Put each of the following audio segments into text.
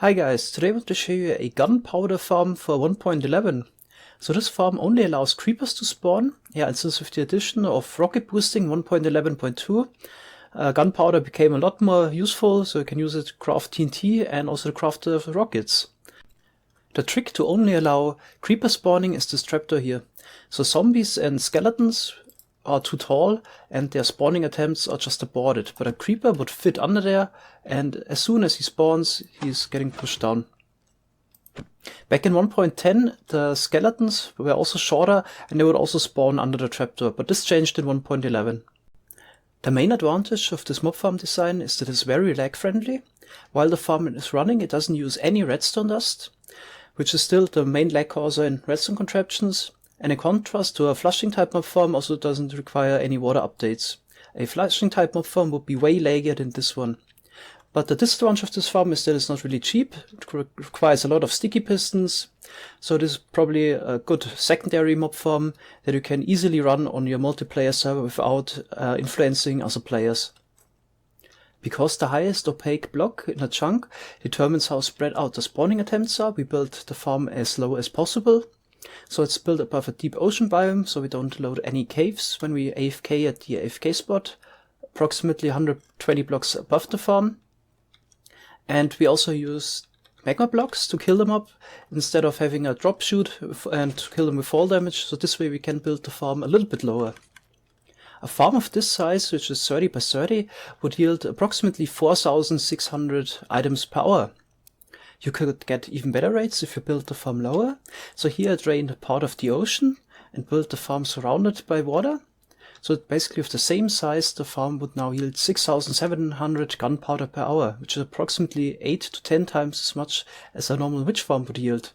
Hi guys, today I want to show you a gunpowder farm for 1.11. So this farm only allows creepers to spawn. And since with the addition of rocket boosting 1.11.2, gunpowder became a lot more useful, so you can use it to craft TNT and also to craft rockets. The trick to only allow creeper spawning is this trapdoor here. So zombies and skeletons are too tall and their spawning attempts are just aborted, but a creeper would fit under there, and as soon as he spawns, he's getting pushed down. Back in 1.10, the skeletons were also shorter and they would also spawn under the trapdoor, but this changed in 1.11. The main advantage of this mob farm design is that it's very lag friendly. While the farm is running, it doesn't use any redstone dust, which is still the main lag causer in redstone contraptions. And in contrast to a flushing type mob farm, also doesn't require any water updates. A flushing type mob farm would be way laggier than this one. But the disadvantage of this farm is that it's not really cheap. It requires a lot of sticky pistons. So this is probably a good secondary mob farm that you can easily run on your multiplayer server without influencing other players. Because the highest opaque block in a chunk determines how spread out the spawning attempts are, we built the farm as low as possible. So it's built above a deep ocean biome, so we don't load any caves when we AFK at the AFK spot, approximately 120 blocks above the farm. And we also use magma blocks to kill them up, instead of having a drop shoot and kill them with fall damage, so this way we can build the farm a little bit lower. A farm of this size, which is 30 by 30, would yield approximately 4,600 items per hour. You could get even better rates if you build the farm lower. So here I drained a part of the ocean and built the farm surrounded by water. So basically with the same size, the farm would now yield 6,700 gunpowder per hour, which is approximately 8 to 10 times as much as a normal witch farm would yield.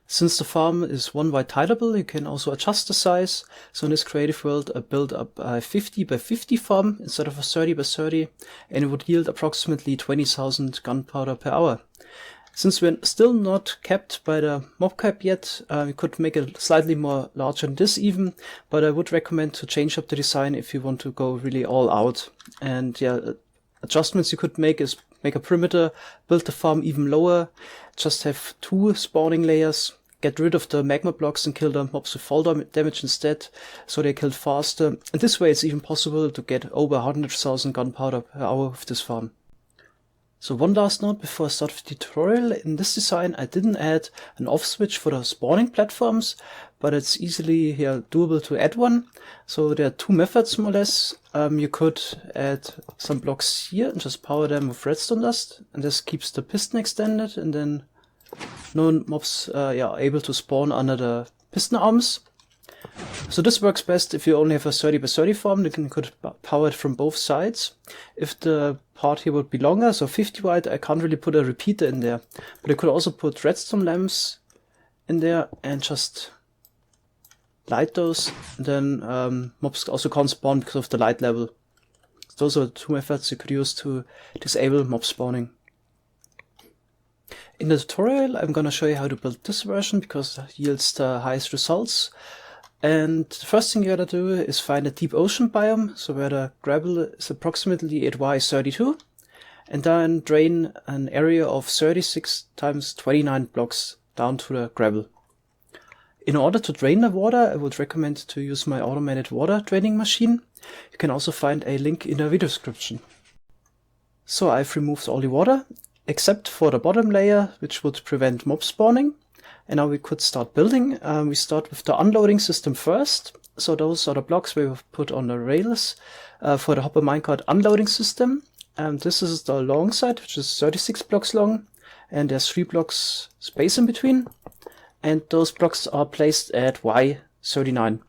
Since the farm is one wide tileable, you can also adjust the size. So in this creative world, I built up a 50 by 50 farm instead of a 30 by 30, and it would yield approximately 20,000 gunpowder per hour. Since we're still not capped by the mob cap yet, we could make it slightly more larger than this even, but I would recommend to change up the design if you want to go really all out. And adjustments you could make is make a perimeter, build the farm even lower, just have 2 spawning layers, get rid of the magma blocks and kill the mobs with fall damage instead, so they're killed faster. And this way it's even possible to get over 100,000 gunpowder per hour with this farm. So one last note before I start with the tutorial. In this design I didn't add an off switch for the spawning platforms, but it's easily doable to add one. So there are 2 methods more or less. You could add some blocks here and just power them with redstone dust, and this keeps the piston extended, and then no mobs are able to spawn under the piston arms. So this works best if you only have a 30 by 30 farm, you could power it from both sides. If the part here would be longer, so 50 wide, I can't really put a repeater in there. But I could also put redstone lamps in there and just light those. And then mobs also can't spawn because of the light level. So those are the 2 methods you could use to disable mob spawning. In the tutorial I'm gonna show you how to build this version because it yields the highest results. And the first thing you gotta do is find a deep ocean biome, so where the gravel is approximately at Y32, and then drain an area of 36 times 29 blocks down to the gravel. In order to drain the water, I would recommend to use my automated water draining machine. You can also find a link in the video description. So I've removed all the water, except for the bottom layer, which would prevent mob spawning. And now we could start building. We start with the unloading system first. So those are the blocks we have put on the rails for the hopper minecart unloading system. This is the long side, which is 36 blocks long, and there's 3 blocks space in between. And those blocks are placed at Y39.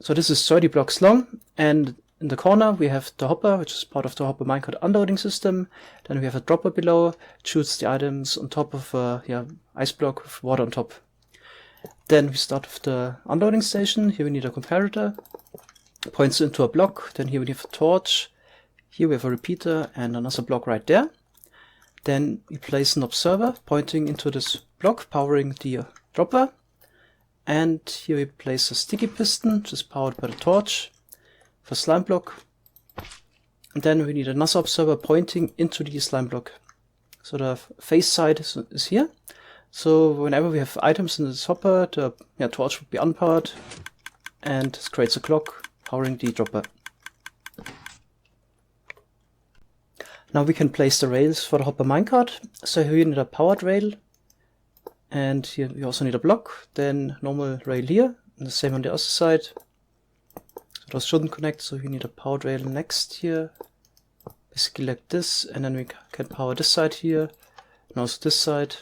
So this is 30 blocks long, and in the corner we have the hopper, which is part of the hopper minecart unloading system. Then we have a dropper below, shoots the items on top of a ice block with water on top. Then we start with the unloading station. Here we need a comparator, points into a block. Then here we have a torch. Here we have a repeater and another block right there. Then we place an observer pointing into this block, powering the dropper. And here we place a sticky piston, which is powered by the torch for slime block. And then we need another observer pointing into the slime block. So the face side is here. So whenever we have items in this hopper, the torch would be unpowered, and this creates a clock powering the dropper. Now we can place the rails for the hopper minecart. So here we need a powered rail, and here we also need a block, then normal rail here, and the same on the other side. So those shouldn't connect, so we need a powered rail next here, basically like this, and then we can power this side here, and also this side.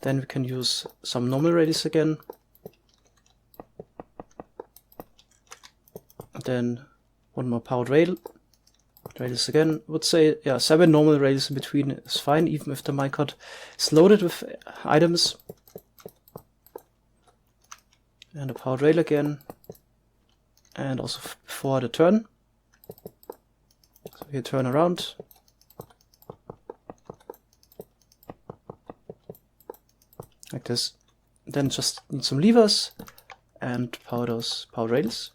Then we can use some normal rails again. Then one more powered rail. Rails again. I would say 7 normal rails in between is fine, even if the minecart is loaded with items. And a powered rail again. And also before the turn. So here turn around. Like this. Then just need some levers and power those powered rails.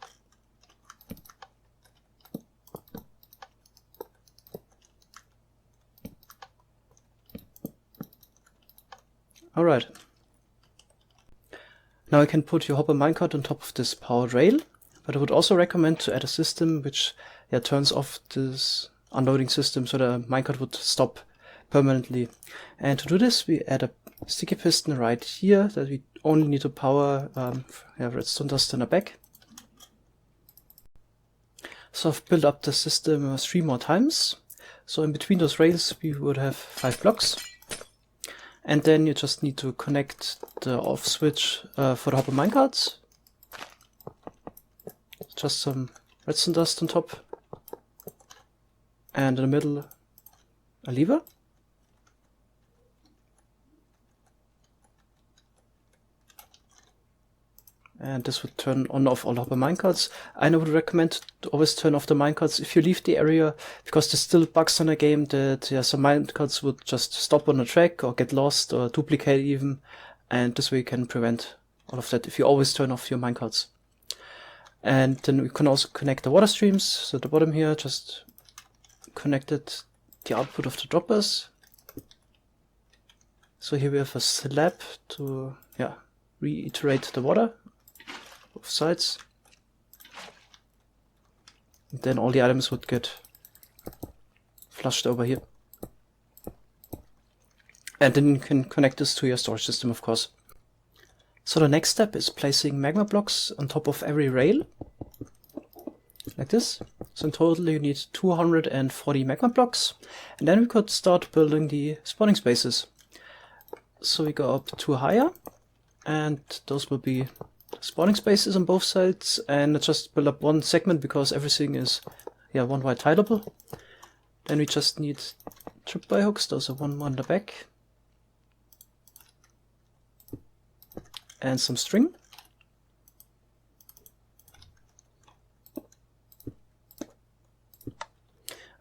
Alright. Now you can put your hopper minecart on top of this powered rail, but I would also recommend to add a system which turns off this unloading system so the minecart would stop permanently. And to do this we add a sticky piston right here that we only need to power Redstone Dust in the back. So I've built up the system 3 more times. So in between those rails we would have 5 blocks. And then you just need to connect the off switch for the hopper minecarts. Just some redstone dust on top. And in the middle a lever. And this would turn on and off all hopper minecarts. And I would recommend to always turn off the minecarts if you leave the area, because there's still bugs in the game that some minecarts would just stop on the track or get lost or duplicate even. And this way you can prevent all of that if you always turn off your minecarts. And then we can also connect the water streams. So at the bottom here, just connected the output of the droppers. So here we have a slab to reiterate the water. Both sides. And then all the items would get flushed over here. And then you can connect this to your storage system, of course. So the next step is placing magma blocks on top of every rail. Like this. So in total you need 240 magma blocks. And then we could start building the spawning spaces. So we go up 2 higher. And those will be spawning spaces on both sides, and just build up one segment because everything is one wide tileable. Then we just need tripwire hooks, those are one on the back. And some string.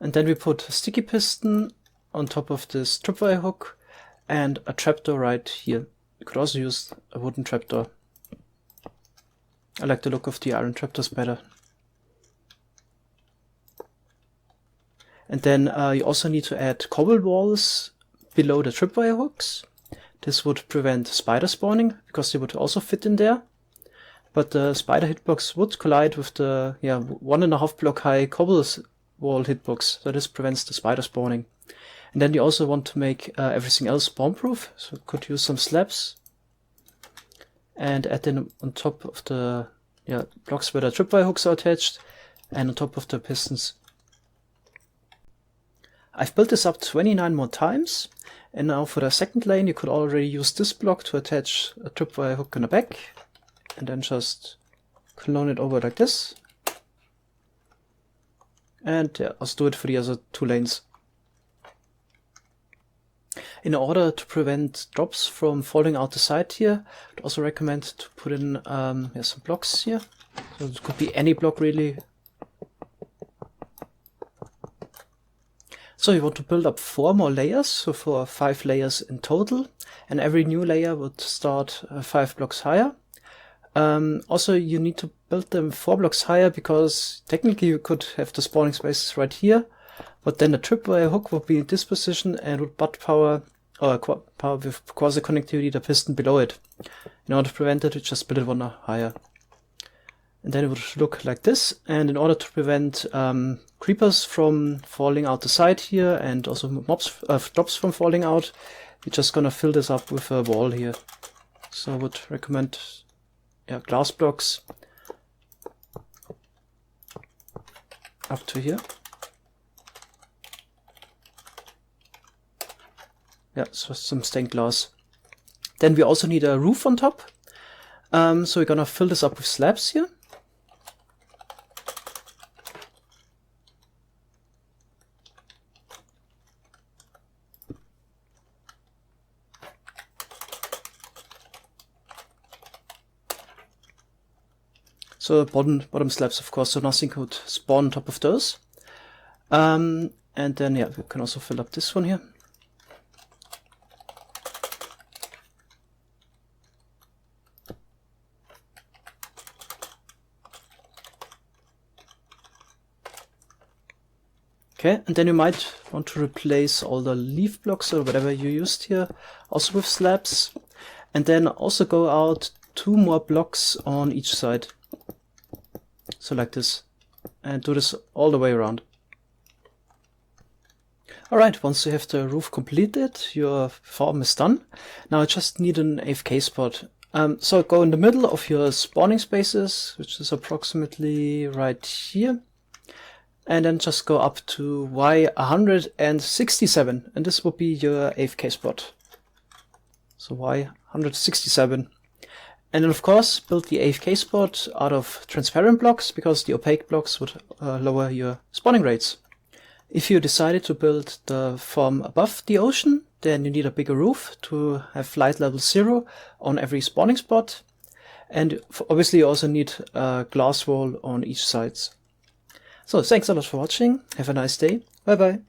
And then we put a sticky piston on top of this tripwire hook and a trapdoor right here. You could also use a wooden trapdoor. I like the look of the iron trapdoors better. And then you also need to add cobble walls below the tripwire hooks. This would prevent spider spawning, because they would also fit in there. But the spider hitbox would collide with the 1.5 block high cobble wall hitbox, so this prevents the spider spawning. And then you also want to make everything else spawn proof, so you could use some slabs. And add them on top of the blocks where the tripwire hooks are attached, and on top of the pistons. I've built this up 29 more times, and now for the second lane you could already use this block to attach a tripwire hook in the back, and then just clone it over like this. And also do it for the other 2 lanes. In order to prevent drops from falling out the side here, I'd also recommend to put in some blocks here. So it could be any block really. So you want to build up 4 more layers, so for 5 layers in total, and every new layer would start 5 blocks higher. Also you need to build them 4 blocks higher, because technically you could have the spawning spaces right here, But then the tripwire hook would be in this position and would butt power, or power with quasi-connectivity, the piston below it. In order to prevent it, we just build it one higher. And then it would look like this. And in order to prevent creepers from falling out the side here, and also drops from falling out, we're just gonna fill this up with a wall here. So I would recommend glass blocks up to here. Yeah, so some stained glass. Then we also need a roof on top. So we're gonna fill this up with slabs here. So bottom slabs, of course, so nothing could spawn on top of those. And then, yeah, we can also fill up this one here. Okay, and then you might want to replace all the leaf blocks or whatever you used here, also with slabs. And then also go out 2 more blocks on each side. So like this. And do this all the way around. Alright, once you have the roof completed, your farm is done. Now I just need an AFK spot. So go in the middle of your spawning spaces, which is approximately right here. And then just go up to Y167, and this will be your AFK spot. So Y167. And then of course build the AFK spot out of transparent blocks, because the opaque blocks would lower your spawning rates. If you decided to build the farm above the ocean, then you need a bigger roof to have light level 0 on every spawning spot. And obviously you also need a glass wall on each side. So thanks a lot for watching, have a nice day, bye bye.